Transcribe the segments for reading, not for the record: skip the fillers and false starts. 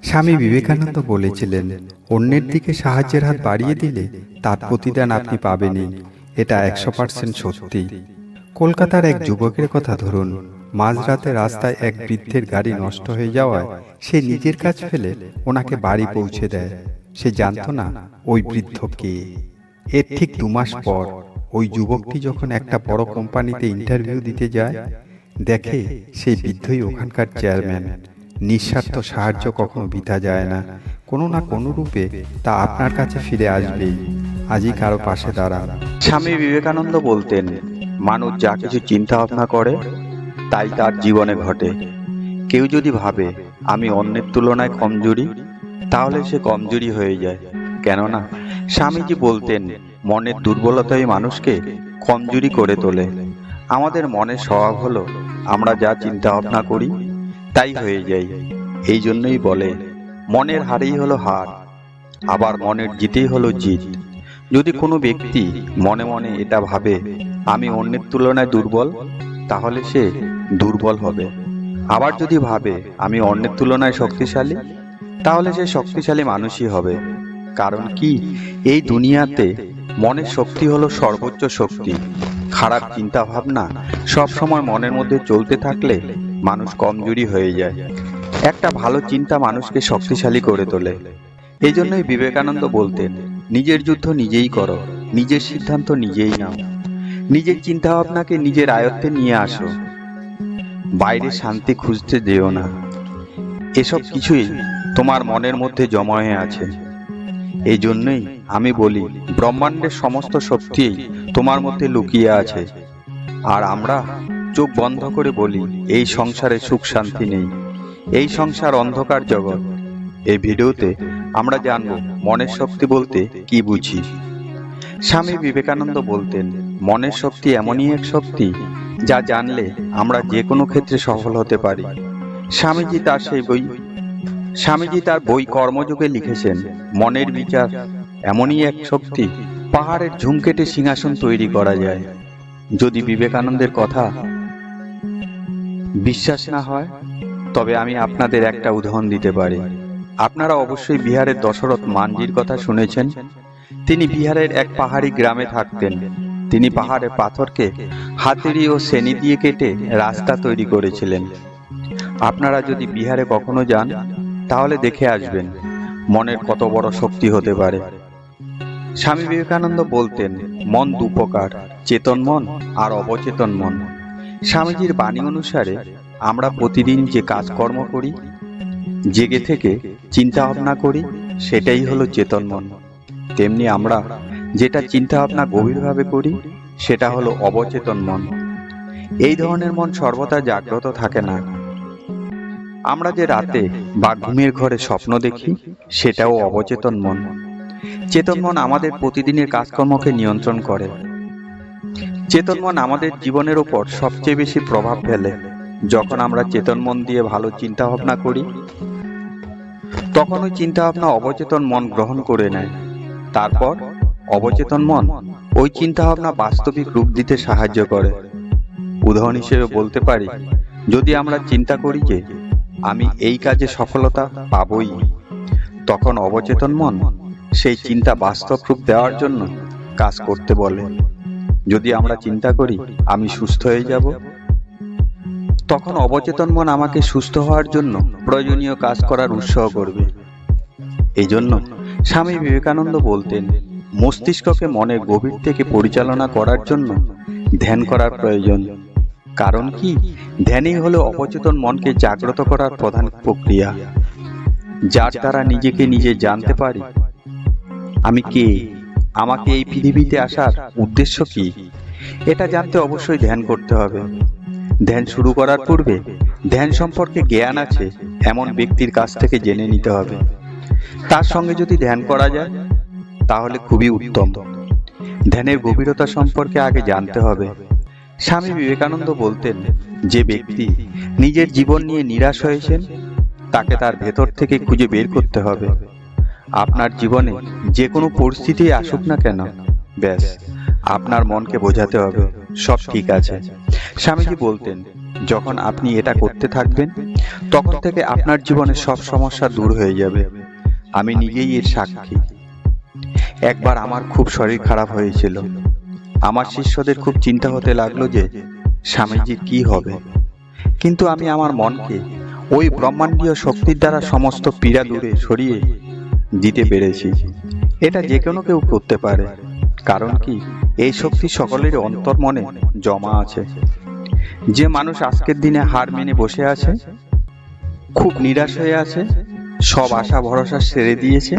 স্বামী বিবেকানন্দ বলেছিলেন, অন্যের দিকে সাহায্যের হাত বাড়িয়ে দিলে তার প্রতিদান আপনি পাবেনই। এটা 100% সত্যি। কলকাতার এক যুবকের কথা ধরুন। মাঝরাতে রাস্তায় এক বৃদ্ধের গাড়ি নষ্ট হয়ে যাওয়ায় সে নিজের কাজ ফেলে ওনাকে বাড়ি পৌঁছে দেয়। সে জানতো না ওই বৃদ্ধ কে। এর ঠিক 2 মাস পর ওই যুবকটি যখন একটা বড় কোম্পানিতে ইন্টারভিউ দিতে যায়, দেখে সেই বৃদ্ধই ওখানকার চেয়ারম্যান। নিঃস্বার্থ সাহায্য কখনো বৃথা যায় না, কোনো না কোনো রূপে তা আপনার কাছে ফিরে আসবেই। আজই কারো পাশে দাঁড়ান। স্বামী বিবেকানন্দ বলতেন, মানুষ যা কিছু চিন্তা ভাবনা করে তাই তার জীবনে ঘটে। কেউ যদি ভাবে আমি অন্যের তুলনায় কমজোরি, তাহলে সে কমজোরি হয়ে যায়। কেননা স্বামীজি বলতেন, মনের দুর্বলতাই মানুষকে কমজোরি করে তোলে। আমাদের মনের স্বভাব হলো আমরা যা চিন্তা ভাবনা করি তাই হয়ে যাই। এই জন্যই বলে, মনের হারেই হলো হার, আবার মনের জিতেই হলো জিত। যদি কোনো ব্যক্তি মনে মনে এটা ভাবে আমি অন্যের তুলনায় দুর্বল, তাহলে সে দুর্বল হবে। আবার যদি ভাবে আমি অন্যের তুলনায় শক্তিশালী, তাহলে সে শক্তিশালী মানুষই হবে। কারণ কি, এই দুনিয়াতে মনের শক্তি হলো সর্বোচ্চ শক্তি। খারাপ চিন্তা ভাবনা সব সময় মনের মধ্যে চলতে থাকলে মানুষ কমজোরি হয়ে যায়। একটা ভালো চিন্তা মানুষকে শক্তিশালী করে তোলে। এই জন্যই বিবেকানন্দ বলতেন, নিজের যুদ্ধ নিজেই করো, নিজের সিদ্ধান্ত নিজেই নাও, নিজের চিন্তা ভাবনাকে নিজের আয়ত্তে নিয়ে আসো, বাইরে শান্তি খুঁজতে যেও না। এসব কিছুই তোমার মনের মধ্যে জমা হয়ে আছে। এই জন্যই আমি বলি, ব্রহ্মাণ্ডের সমস্ত শক্তি তোমার মধ্যে লুকিয়ে আছে। আর আমরা চোখ বন্ধ করে বলি এই সংসারে সুখ শান্তি নেই, এই সংসার অন্ধকার জগৎ। এই ভিডিওতে আমরা জানব মনের শক্তি বলতে কি বুঝি। স্বামী বিবেকানন্দ বলতেন, মনের শক্তি এমনই এক শক্তি যা জানলে আমরা যে কোনো ক্ষেত্রে সফল হতে পারি। স্বামীজি তার বই কর্মযোগে লিখেছেন, মনের বিচার এমনই এক শক্তি, পাহাড়ের ঝুম কেটে সিংহাসন তৈরি করা যায়। যদি বিবেকানন্দের কথা বিশ্বাস না হয়, তবে আমি আপনাদের একটা উদাহরণ দিতে পারি। আপনারা অবশ্যই বিহারের দশরথ মানজির কথা শুনেছেন। তিনি বিহারের এক পাহাড়ি গ্রামে থাকতেন। তিনি পাহাড়ের পাথরকে হাতুড়ি ও ছেনি দিয়ে কেটে রাস্তা তৈরি করেছিলেন। আপনারা যদি বিহারে কখনো যান, তাহলে দেখে আসবেন মনের কত বড় শক্তি হতে পারে। স্বামী বিবেকানন্দ বলতেন, মন 2 প্রকার, চেতন মন আর অবচেতন মন। স্বামীজির বাণী অনুসারে আমরা প্রতিদিন যে কাজকর্ম করি, জেগে থেকে চিন্তা ভাবনা করি, সেটাই হলো চেতন মন। তেমনি আমরা যেটা চিন্তা ভাবনা গভীরভাবে করি, সেটা হলো অবচেতন মন। এই ধরনের মন সর্বদা জাগ্রত থাকে না। আমরা যে রাতে বা ঘুমের ঘরে স্বপ্ন দেখি, সেটাও অবচেতন মন। চেতন মন আমাদের প্রতিদিনের কাজকর্মকে নিয়ন্ত্রণ করে। চেতন মন আমাদের জীবনের উপর সবচেয়ে বেশি প্রভাব ফেলে। যখন আমরা চেতন মন দিয়ে ভালো চিন্তা ভাবনা করি, তখন ওই চিন্তা ভাবনা অবচেতন মন গ্রহণ করে নেয়। তারপর অবচেতন মন ওই চিন্তা ভাবনা বাস্তবিক রূপ দিতে সাহায্য করে। উদাহরণ হিসেবে বলতে পারি, যদি আমরা চিন্তা করি যে আমি এই কাজে সফলতা পাবই, তখন অবচেতন মন সেই চিন্তা বাস্তব রূপ দেওয়ার জন্য কাজ করতে বলে। যদি আমরা চিন্তা করি আমি সুস্থ হয়ে যাব, তখন অবচেতন মন আমাকে সুস্থ হওয়ার জন্য প্রয়োজনীয় কাজ করার উৎসাহ করবে। এই জন্য স্বামী বিবেকানন্দ বলতেন, মস্তিষ্ককে মনের গভীর থেকে পরিচালনা করার জন্য ধ্যান করার প্রয়োজন। কারণ কি, ধ্যানই হলো অবচেতন মনকে জাগ্রত করার প্রধান প্রক্রিয়া, যার দ্বারা নিজেকে নিজে জানতে পারি আমি কে, আমাকে এই পৃথিবীতে আসার উদ্দেশ্য কি। এটা জানতে অবশ্যই ধ্যান করতে হবে। ধ্যান শুরু করার পূর্বে ধ্যান সম্পর্কে জ্ঞান আছে এমন ব্যক্তির কাছ থেকে জেনে নিতে হবে। তার সঙ্গে যদি ধ্যান করা যায়, তাহলে খুবই উত্তম। ধ্যানের গভীরতা সম্পর্কে আগে জানতে হবে। স্বামী বিবেকানন্দ বলতেন, যে ব্যক্তি নিজের জীবন নিয়ে নিরাশ হয়েছেন, তাকে তার ভেতর থেকে খুঁজে বের করতে হবে। আপনার জীবনে যে কোনো পরিস্থিতি আসুক না কেন, ব্যাস আপনার মনকে বোঝাতে হবে সব ঠিক আছে। স্বামীজি বলতেন, যখন আপনি এটা করতে থাকবেন, তখন থেকে আপনার জীবনের সব সমস্যা দূর হয়ে যাবে। আমি নিজেই এর সাক্ষী। একবার আমার খুব শরীর খারাপ হয়েছিল। আমার শিষ্যদের খুব চিন্তা হতে লাগলো যে স্বামীজির কি হবে। কিন্তু আমি আমার মনকে ওই ব্রহ্মাণ্ডীয় শক্তির দ্বারা সমস্ত পীড়া দূরে সরিয়ে দিতে পেরেছি। এটা যে কোনো কেউ করতে পারে, কারণ কি এই শক্তি সকলের অন্তর্মনে জমা আছে। যে মানুষ আজকের দিনে হার মেনে বসে আছে, খুব নিরাশ হয়ে আছে, সব আশা ভরসা ছেড়ে দিয়েছে,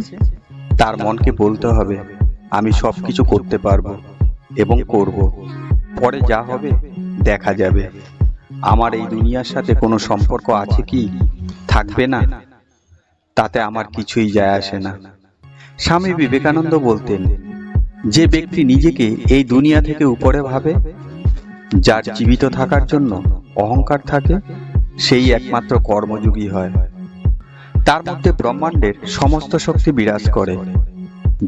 তার মনকে বলতে হবে আমি সব কিছু করতে পারবো এবং করব। পরে যা হবে দেখা যাবে। আমার এই দুনিয়ার সাথে কোনো সম্পর্ক আছে কি থাকবে না, তাতে আমার কিছুই যায় আসে না। স্বামী বিবেকানন্দ বলতেন, যে ব্যক্তি নিজেকে এই দুনিয়া থেকে উপরে ভাবে, যার জীবিত থাকার জন্য অহংকার থাকে, সেই একমাত্র কর্মযোগী হয়। তার মধ্যে ব্রহ্মাণ্ডের সমস্ত শক্তি বিরাজ করে,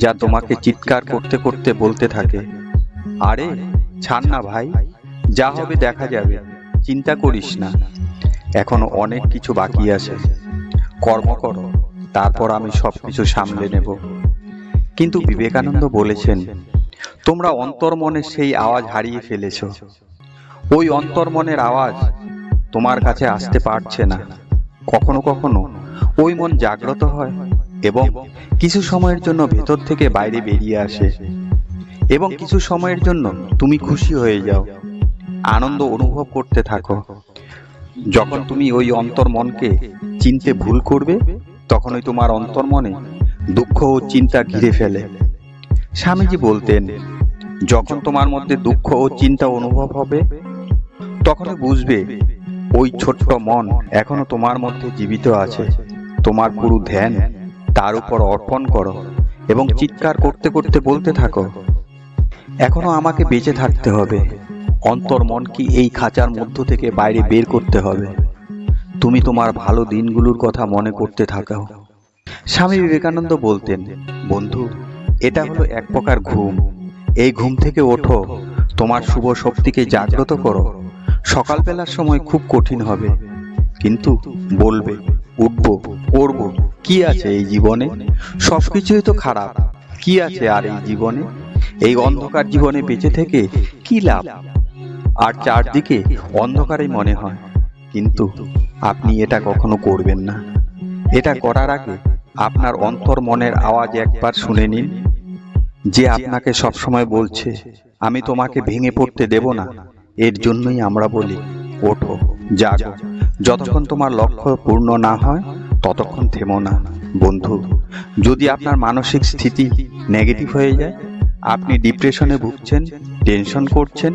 যা তোমাকে চিৎকার করতে করতে বলতে থাকে, আরে ছাড় না ভাই, যা হবে দেখা যাবে, চিন্তা করিস না, এখনো অনেক কিছু বাকি আছে, কর্ম করো, তারপর আমি সবকিছু সামলে নেব। কিন্তু বিবেকানন্দ বলেছেন, তোমরা অন্তর্মনের সেই আওয়াজ হারিয়ে ফেলেছ। ওই অন্তর্মনের আওয়াজ তোমার কাছে আসতে পারছে না। কখনো কখনো ওই মন জাগ্রত হয় এবং কিছু সময়ের জন্য ভেতর থেকে বাইরে বেরিয়ে আসে, এবং কিছু সময়ের জন্য তুমি খুশি হয়ে যাও, আনন্দ অনুভব করতে থাকো। যখন তুমি ওই অন্তর্মনকে চিনতে ভুল করবে, তখনই তোমার অন্তর্মনে দুঃখ ও চিন্তা ঘিরে ফেলে। স্বামীজি বলতেন, যখন তোমার মধ্যে দুঃখ ও চিন্তা অনুভব হবে, তখনই বুঝবে ওই ছোট্ট মন এখনো তোমার মধ্যে জীবিত আছে। তোমার পুরো ধ্যান তার উপর অর্পণ করো এবং চিৎকার করতে করতে বলতে থাকো, এখনো আমাকে বেঁচে থাকতে হবে। অন্তর্মন কি এই খাঁচার মধ্য থেকে বাইরে বের করতে হবে। তুমি তোমার ভালো দিনগুলোর কথা মনে করতে থাকো। স্বামী বিবেকানন্দ বলতেন, বন্ধু, এটা হলো এক প্রকার ঘুম। এই ঘুম থেকে ওঠো, তোমার শুভ শক্তিকে জাগ্রত করো। সকালবেলার সময় খুব কঠিন হবে, কিন্তু বলবে, উঠবো, করব, কি আছে এই জীবনে, সবকিছুই তো খারাপ, কি আছে আর এই জীবনে, এই অন্ধকার জীবনে বেঁচে থেকে কি লাভ। আর চারদিকে অন্ধকারই মনে হয়, কিন্তু আপনি এটা কখনো করবেন না। এটা করার আগে আপনার অন্তর্মনের আওয়াজ একবার শুনে নিন, যে আপনাকে সবসময় বলছে, আমি তোমাকে ভেঙে পড়তে দেব না। এর জন্যই আমরা বলি, ওঠো, জাগো। যতক্ষণ তোমার লক্ষ্য পূর্ণ না হয় ততক্ষণ থেমো না। বন্ধু, যদি আপনার মানসিক স্থিতি নেগেটিভ হয়ে যায়, আপনি ডিপ্রেশনে ভুগছেন, টেনশন করছেন,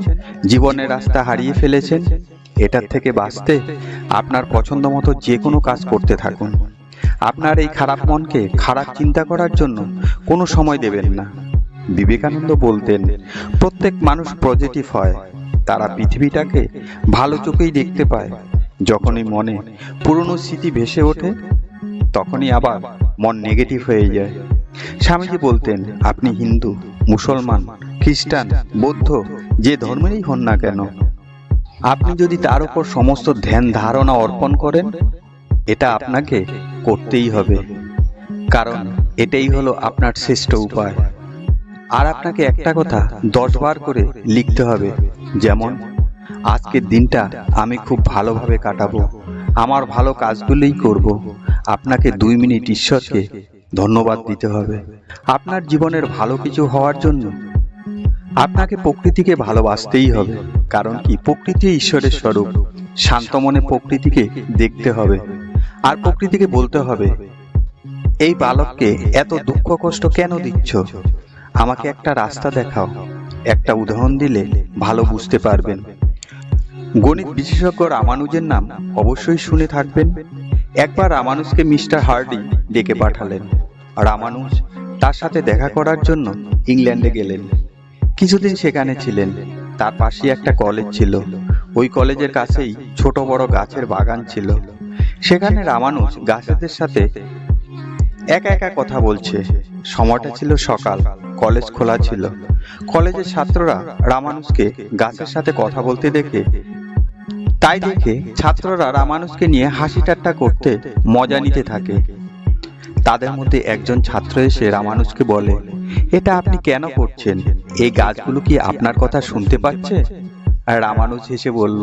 জীবনের রাস্তা হারিয়ে ফেলেছেন, এটার থেকে বাঁচতে আপনার পছন্দ মতো যে কোনো কাজ করতে থাকুন। আপনার এই খারাপ মনকে খারাপ চিন্তা করার জন্য কোনো সময় দেবেন না। বিবেকানন্দ বলতেন, প্রত্যেক মানুষ পজিটিভ হয়, তারা পৃথিবীটাকে ভালো চোখেই দেখতে পায়। যখনই মনে পুরনো স্মৃতি ভেসে ওঠে, তখনই আবার মন নেগেটিভ হয়ে যায়। স্বামীজি বলতেন, আপনি হিন্দু, মুসলমান, খ্রিস্টান, বৌদ্ধ, যে ধর্মেরই হন না কেন, আপনি যদি তার উপর সমস্ত ধ্যান ধারণা অর্পণ করেন, এটা আপনাকে করতেই হবে, কারণ এটাই হলো আপনার শ্রেষ্ঠ উপায়। আর আপনাকে একটা কথা 10 বার করে লিখতে হবে, যেমন, আজকের দিনটা আমি খুব ভালোভাবে কাটাবো, আমার ভালো কাজগুলোই করব। আপনাকে 2 মিনিট ঈশ্বরকে ধন্যবাদ দিতে হবে। আপনার জীবনের ভালো কিছু হওয়ার জন্য আপনাকে প্রকৃতিকে ভালোবাসতেই হবে, কারণ কি প্রকৃতি ঈশ্বরের স্বরূপ। শান্ত মনে প্রকৃতিকে দেখতে হবে, আর প্রকৃতিকে বলতে হবে, এই বালককে এত দুঃখ কষ্ট কেন দিচ্ছ, আমাকে একটা রাস্তা দেখাও, একটা উদাহরণ দিলে ভালো বুঝতে পারবেন। গণিত বিশেষজ্ঞ রামানুজের নাম অবশ্যই শুনে থাকবেন। একবার রামানুজকে মিস্টার হার্ডি ডেকে পাঠালেন। রামানুজ তার সাথে দেখা করার জন্য ইংল্যান্ডে গেলেন। কিছুদিন সেখানে ছিলেন। তার পাশে একটা কলেজ ছিল। ওই কলেজের কাছেই ছোট বড় গাছের বাগান ছিল। সেখানে রামানুজ গাছেদের সাথে একা একা কথা বলছে। সময়টা ছিল সকাল, কলেজ খোলা ছিল। কলেজের ছাত্ররা রামানুজকে গাছের সাথে কথা বলতে দেখে তাই দেখে ছাত্ররা রামানুজকে নিয়ে হাসি ঠাট্টা করতে মজা নিতে থাকে। তাদের মধ্যে একজন ছাত্র এসে রামানুজকে বলে, এটা আপনি কেন করছেন? এই গাছগুলো কি আপনার কথা শুনতে পাচ্ছে? আর রামানুজ হেসে বলল,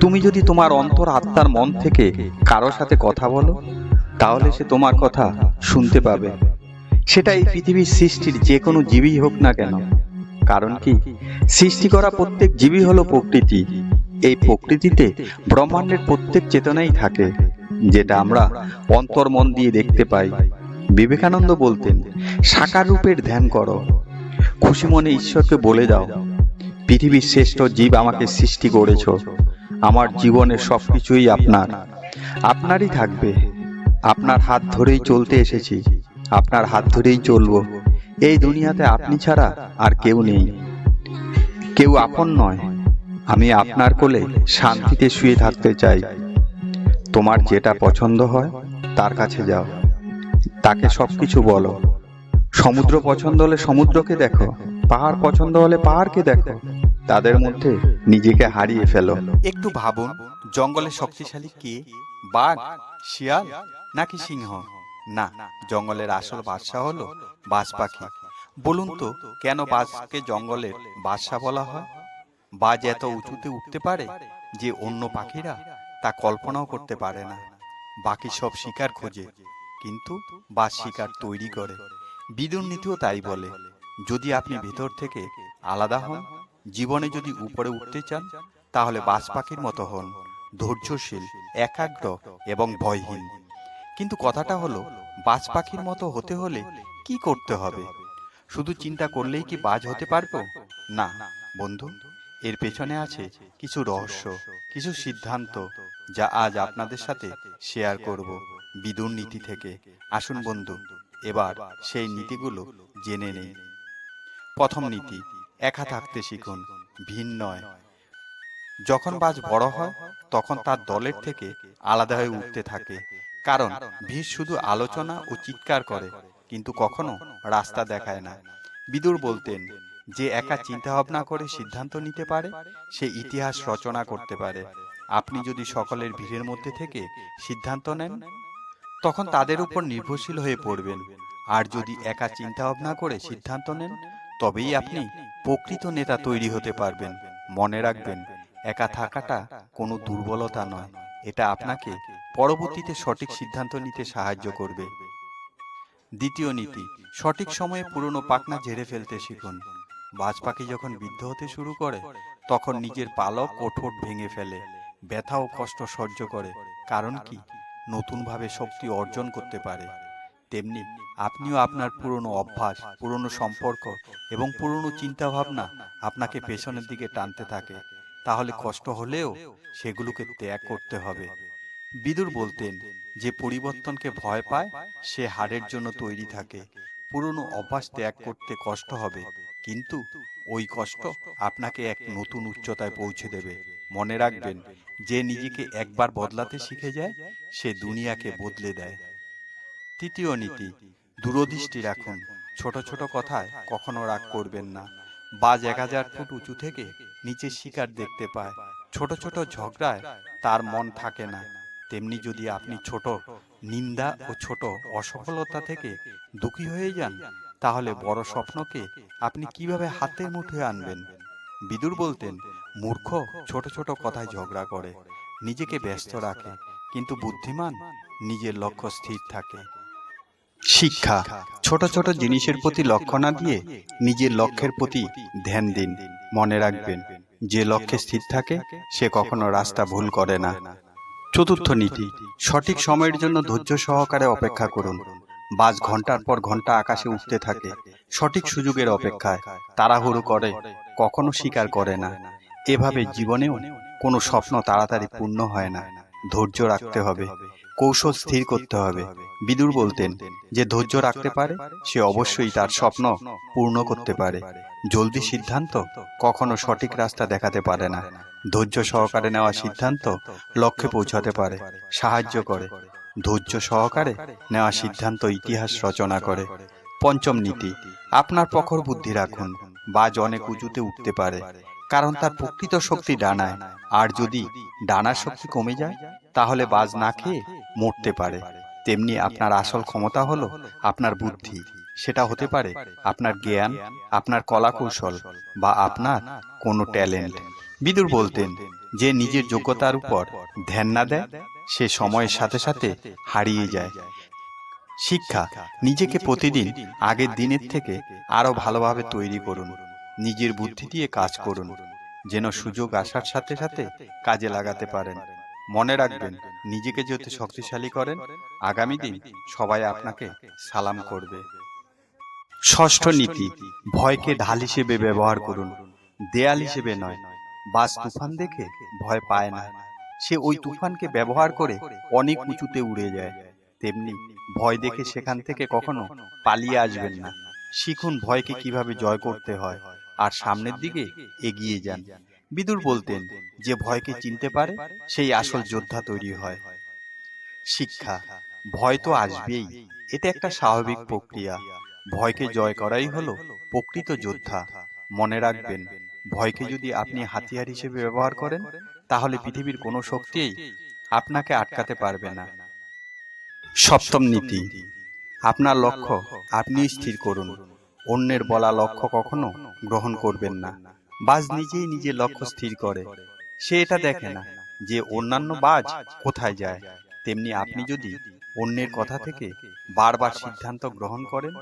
তুমি যদি তোমার অন্তর আত্মার মন থেকে কারোর সাথে কথা বলো, তাহলে সে তোমার কথা শুনতে পাবে। সেটা এই পৃথিবীর সৃষ্টির যে কোনো জীবী হোক না কেন। কারণ কি, সৃষ্টি করা প্রত্যেক জীবই হলো প্রকৃতি। এই প্রকৃতিতে ব্রহ্মাণ্ডের প্রত্যেক চেতনাই থাকে, যেটা আমরা অন্তর মন দিয়ে দেখতে পাই। বিবেকানন্দ বলতেন, সাকার রূপের ধ্যান করো, খুশি মনে ঈশ্বরকে বলে দাও, পৃথিবীর শ্রেষ্ঠ জীব আমাকে সৃষ্টি করেছ, আমার জীবনের সবকিছুই আপনার, আপনারই থাকবে। আপনার হাত ধরেই চলতে এসেছি, আপনার হাত ধরেই চলবো। এই দুনিয়াতে আপনি ছাড়া আর কেউ নেই, কেউ আপন নয়। আমি আপনার কোলে শান্তিতে শুয়ে থাকতে চাই। তোমার যেটা পছন্দ হয় তার কাছে যাও, তাকে সবকিছু বলো। সমুদ্র পছন্দ হলে সমুদ্রকে দেখো, পাহাড় পছন্দ হলে পাহাড়কে দেখো, তাদের মধ্যে নিজেকে হারিয়ে ফেলো। একটু ভাবুন, জঙ্গলে শক্তিশালী কে? বাঘ, শিয়াল নাকি সিংহ? না, জঙ্গলের আসল বাদশা হলো বাজ পাখি। বলুন তো, কেন বাজকে জঙ্গলের বাদশা বলা হয়? বাজ এত উঁচুতে উঠতে পারে যে অন্য পাখিরা তা কল্পনাও করতে পারে না। বাকি সব শিকার খোঁজে, কিন্তু বাজ শিকার তৈরি করে। বিদুর নীতিও তাই বলে, যদি আপনি ভেতর থেকে আলাদা হন, জীবনে যদি উপরে উঠতে চান, তাহলে বাজ পাখির মতো হন, ধৈর্যশীল, একাগ্র এবং ভয়হীন। কিন্তু কথাটা হলো, বাজ পাখির মতো হতে হলে কি করতে হবে? শুধু চিন্তা করলেই কি বাজ হতে পারবো? না বন্ধু, এর পেছনে আছে কিছু রহস্য, কিছু সিদ্ধান্ত, যা আজ আপনাদের সাথে শেয়ার করব বিদুর নীতি থেকে। আসুন বন্ধু, এবার সেই নীতিগুলো জেনে নেই। প্রথম নীতি, একা থাকতে শিখুন, ভিন্ন নয়। যখন বাজ বড় হয়, তখন তার দলের থেকে আলাদা হয়ে উঠতে থাকে। কারণ ভিড় শুধু আলোচনা ও চিৎকার করে, কিন্তু কখনো রাস্তা দেখায় না। বিদুর বলতেন, যে একা চিন্তা ভাবনা করে সিদ্ধান্ত নিতে পারে, সে ইতিহাস রচনা করতে পারে। আপনি যদি সকলের ভিড়ের মধ্যে থেকে সিদ্ধান্ত নেন, তখন তাদের উপর নির্ভরশীল হয়ে পড়বেন। আর যদি একা চিন্তা ভাবনা করে সিদ্ধান্ত নেন, তবেই আপনি প্রকৃত নেতা তৈরি হতে পারবেন। মনে রাখবেন, একা থাকাটা কোনো দুর্বলতা নয়, এটা আপনাকে পরবর্তীতে সঠিক সিদ্ধান্ত নিতে সাহায্য করবে। দ্বিতীয় নীতি, সঠিক সময়ে পুরনো পাখনা ঝেড়ে ফেলতে শিখুন। বাজ পাখি যখন বৃদ্ধ হতে শুরু করে, তখন নিজের পালক ও ঠোঁট ভেঙে ফেলে, ব্যথা ও কষ্ট সহ্য করে। কারণ কি, নতুনভাবে শক্তি অর্জন করতে পারে। তেমনি আপনিও আপনার পুরনো অভ্যাস, পুরনো সম্পর্ক এবং পুরনো চিন্তাভাবনা আপনাকে পেছনের দিকে টানতে থাকে। তাহলে কষ্ট হলেও সেগুলোকে ত্যাগ করতে হবে। বিদুর বলতেন, যে পরিবর্তনকে ভয় পায় সে হারের জন্য তৈরি থাকে। পুরনো অভ্যাস ত্যাগ করতে কষ্ট হবে, কিন্তু ওই কষ্ট আপনাকে এক নতুন উচ্চতায় পৌঁছে দেবে। মনে রাখবেন, যে নিজেকে একবার বদলাতে শিখে যায়, সে দুনিয়াকে বদলে দেয়। তৃতীয় নীতি, দূরদৃষ্টি রাখুন। ছোট ছোট কথায় কখনো রাগ করবেন না। বাজ 1000 ফুট উঁচু থেকে নিচে শিকার দেখতে পায়, ছোট ছোট ঝগড়ায় তার মন থাকে না। তেমনি যদি আপনি ছোট নিন্দা ও ছোট অসফলতা থেকে দুঃখী হয়ে যান, তাহলে বড় স্বপ্নকে আপনি কিভাবে হাতের মুঠোয় আনবেন? বিদুর বলতেন, মূর্খ ছোট ছোট কথায় ঝগড়া করে, নিজেকে ব্যস্ত রাখে, কিন্তু বুদ্ধিমান নিজের লক্ষ্য স্থির থাকে। শিক্ষা, ছোট ছোট জিনিসের প্রতি লক্ষ্য না দিয়ে নিজের লক্ষ্যের প্রতি ধ্যান দিন। মনে রাখবেন, যে লক্ষ্যে স্থির থাকে সে কখনো রাস্তা ভুল করে না। চতুর্থ নীতি, সঠিক সময়ের জন্য ধৈর্য সহকারে অপেক্ষা করুন। বাজ ঘন্টার পর ঘন্টা আকাশে উঠতে থাকে, সঠিক সুযোগের অপেক্ষায়। তাড়াহুড়ো করে কখনো স্বীকার করে না। এভাবে জীবনেও কোনো স্বপ্ন তাড়াতাড়ি পূর্ণ হয় না। ধৈর্য রাখতে হবে, কৌশল স্থির করতে হবে। বিদুর বলতেন, যে ধৈর্য রাখতে পারে সে অবশ্যই তার স্বপ্ন পূর্ণ করতে পারে। জলদি সিদ্ধান্ত কখনো সঠিক রাস্তা দেখাতে পারে না। ধৈর্য সহকারে নেওয়া সিদ্ধান্ত লক্ষ্যে পৌঁছাতে পারে, সাহায্য করে। ধৈর্য সহকারে নেওয়া সিদ্ধান্ত ইতিহাস রচনা করে। পঞ্চম নীতি, আপনার প্রখর বুদ্ধি রাখুন। বাজ অনেক উঁচুতে উঠতে পারে, কারণ তার প্রকৃত শক্তি ডানায়। আর যদি ডানার শক্তি কমে যায় তাহলে বাজ না খেয়ে মরতে পারে। তেমনি আপনার আসল ক্ষমতা হলো আপনার বুদ্ধি। সেটা হতে পারে আপনার জ্ঞান, আপনার কলা কৌশল বা আপনার কোনো ট্যালেন্ট। বিদুর বলতেন, যে নিজের যোগ্যতার উপর ধ্যান না দেয় সে সময়ের সাথে সাথে হারিয়ে যায়। শিক্ষা, নিজেকে প্রতিদিন আগের দিনের থেকে আরো ভালোভাবে তৈরি করুন। নিজের বুদ্ধি দিয়ে কাজ করুন, যেন সুযোগ আসার সাথে সাথে কাজে লাগাতে পারেন। মনে রাখবেন, নিজেকে যদি শক্তিশালী করেন, আগামী দিন সবাই আপনাকে সালাম করবে। ষষ্ঠ নীতি, ভয়কে ঢাল হিসেবে ব্যবহার করুন, দেয়াল হিসেবে নয়। বাজ তুফান দেখে ভয় পায় না, সে ওই তুফানকে ব্যবহার করে অনেক উঁচুতে উড়ে যায়। তেমনি ভয় দেখে সেখান থেকে কখনো পালিয়ে আসবেন না। শিখুন ভয়কে কিভাবে জয় করতে হয় আর সামনের দিকে এগিয়ে যান। বিদুর বলতেন, যে ভয়কে চিনতে পারে সেই আসল যোদ্ধা তৈরি হয়। শিক্ষা, ভয় তো আসবেই, এটা একটা স্বাভাবিক প্রক্রিয়া। ভয়কে জয় করাই হলো প্রকৃত যোদ্ধা। মনে রাখবেন, ভয়কে যদি আপনি হাতিয়ার হিসেবে ব্যবহার করেন তাহলে পৃথিবীর কোনো শক্তিই আপনাকে আটকাতে পারবে না। সপ্তম নীতি, আপনার লক্ষ্য আপনি স্থির করুন। অন্যের বলা লক্ষ্য কখনো গ্রহণ করবেন না। বাজ নিজেই নিজের লক্ষ্য স্থির করে, সে এটা দেখে না যে অন্যান্য বাজ কোথায় যায়। তেমনি আপনি যদি অন্যের কথা থেকে বারবার সিদ্ধান্ত গ্রহণ করেন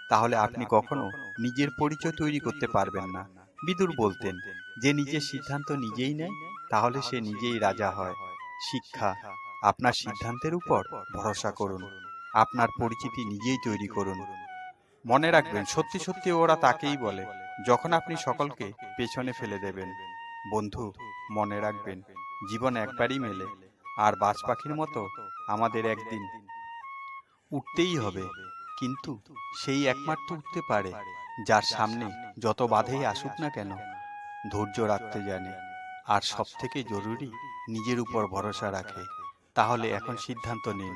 তাহলে আপনি কখনো নিজের পরিচয় তৈরি করতে পারবেন না। বিদুর বলতেন, যে নিজের সিদ্ধান্ত নিজেই নেয় তাহলে সে নিজেই রাজা হয়। শিক্ষা, আপনার সিদ্ধান্তের উপর ভরসা করুন, আপনার পরিচিতি নিজেই তৈরি করুন। মনে রাখবেন, সত্যি সত্যি ওরা তাকেই বলে যখন আপনি সকলকে পেছনে ফেলে দেবেন। বন্ধু, মনে রাখবেন, জীবন একবারই মেলে, আর বাজ পাখির মতো আমাদের একদিন উঠতেই হবে। কিন্তু সেই একমাত্র উঠতে পারে যার সামনে যত বাধাই আসুক না কেন ধৈর্য রাখতে জানে, আর সব থেকে জরুরি নিজের উপর ভরসা রাখে। তাহলে এখন সিদ্ধান্ত নিন,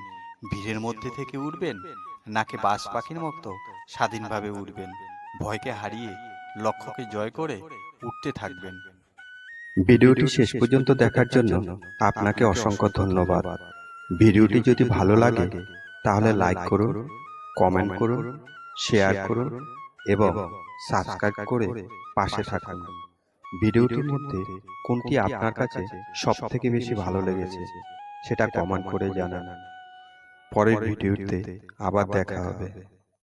ভিড়ের মধ্যে থেকে উঠবেন নাকি বাজ পাখির মতো স্বাধীনভাবে উঠবেন। ভয়কে হারিয়ে লক্ষ্যকে জয় করে উঠতে থাকবেন। ভিডিওটি শেষ পর্যন্ত দেখার জন্য আপনাকে অসংখ্য ধন্যবাদ। ভিডিওটি যদি ভালো লাগে তাহলে লাইক করুন, কমেন্ট করুন, শেয়ার করুন এবং সাবস্ক্রাইব করে পাশে থাকুন। ভিডিওটির মধ্যে কোনটি আপনার কাছে সব থেকে বেশি ভালো লেগেছে সেটা কমেন্ট করে জানান। পরের ভিডিওতে আবার দেখা হবে।